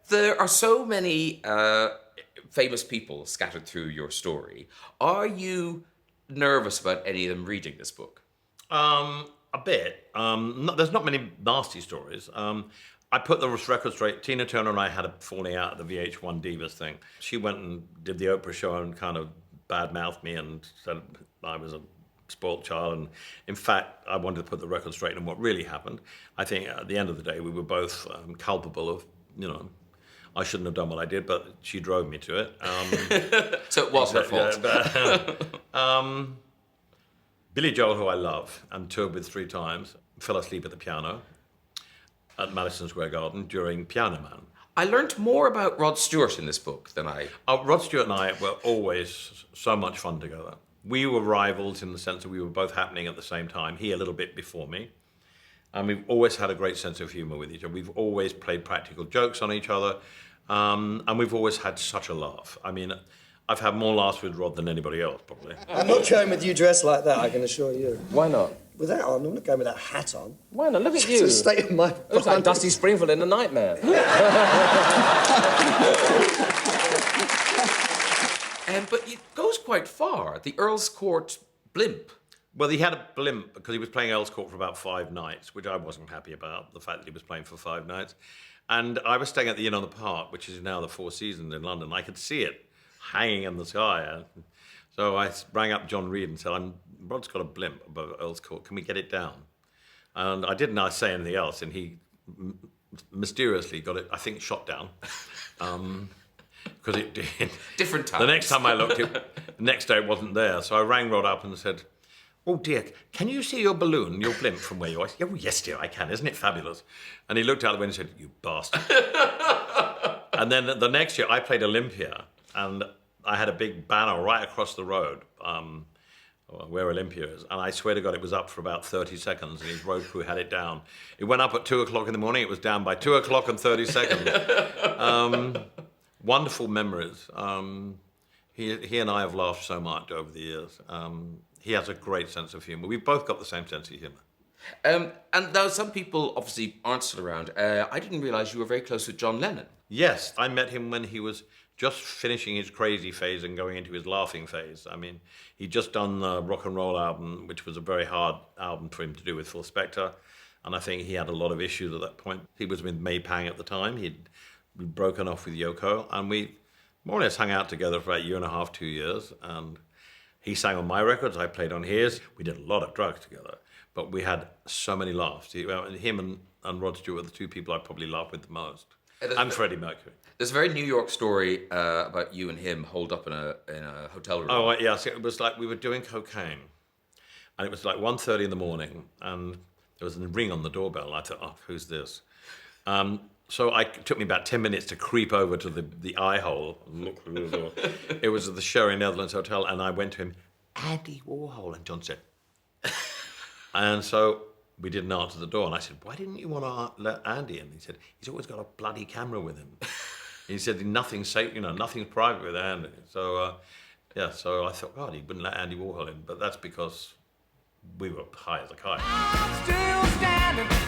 There are so many famous people scattered through your story. Are you nervous about any of them reading this book? A bit. There's not many nasty stories. I put the record straight. Tina Turner and I had a falling out at the VH1 Divas thing. She went and did the Oprah show and kind of bad-mouthed me and said I was a spoiled child. And in fact, I wanted to put the record straight on what really happened. I think at the end of the day, we were both culpable of, I shouldn't have done what I did, but she drove me to it. So it was her fault. Billy Joel, who I love and toured with 3 times, fell asleep at the piano at Madison Square Garden during Piano Man. I learned more about Rod Stewart in this book than I... Rod Stewart and I were always so much fun together. We were rivals in the sense that we were both happening at the same time, he a little bit before me. And we've always had a great sense of humour with each other. We've always played practical jokes on each other. And we've always had such a laugh. I mean, I've had more laughs with Rod than anybody else, probably. I'm not going with you dressed like that, I can assure you. Why not? With that on, I'm not going with that hat on. Why not? Look at you. It's a state of mind. Looks like Dusty Springfield in The Nightmare. But it goes quite far. The Earl's Court blimp. Well, he had a blimp because he was playing Earl's Court for about 5 nights, which I wasn't happy about, the fact that he was playing for 5 nights. And I was staying at the Inn on the Park, which is now the Four Seasons in London. I could see it hanging in the sky. So I rang up John Reed and said, Rod's got a blimp above Earl's Court. Can we get it down? And I didn't say anything else, and he mysteriously got it, I think, shot down. Because it did. Different times. The next time I looked, the next day it wasn't there. So I rang Rod up and said, oh dear, can you see your balloon, your blimp from where you are? Oh, yes, dear, I can. Isn't it fabulous? And he looked out the window and said, you bastard. And then the next year I played Olympia, and I had a big banner right across the road where Olympia is. And I swear to God, it was up for about 30 seconds, and his road crew had it down. It went up at 2 o'clock in the morning. It was down by 2 o'clock and 30 seconds. Wonderful memories. He and I have laughed so much over the years. He has a great sense of humour. We've both got the same sense of humour. And though some people obviously aren't still around, I didn't realise you were very close with John Lennon. Yes, I met him when he was just finishing his crazy phase and going into his laughing phase. I mean, he'd just done the rock and roll album, which was a very hard album for him to do with Phil Spector. And I think he had a lot of issues at that point. He was with May Pang at the time. He'd broken off with Yoko. And we more or less hung out together for about 1.5 to 2 years. And he sang on my records, I played on his. We did a lot of drugs together. But we had so many laughs. Him and Rod Stewart were the 2 people I probably laughed with the most. And Freddie Mercury. There's a very New York story about you and him holed up in a hotel room. Oh, yes. It was like we were doing cocaine. And it was like 1:30 in the morning. And there was a ring on the doorbell. And I thought, oh, who's this? So it took me about 10 minutes to creep over to the eye hole and look through the door. It was at the Sherry Netherlands Hotel. And I went to him, Andy Warhol. And John said... And so we didn't answer the door. And I said, why didn't you want to let Andy in? He said, he's always got a bloody camera with him. He said, nothing's safe, nothing's private with Andy. So, so I thought, God, he wouldn't let Andy Warhol in. But that's because we were high as a kite. I'm still standing.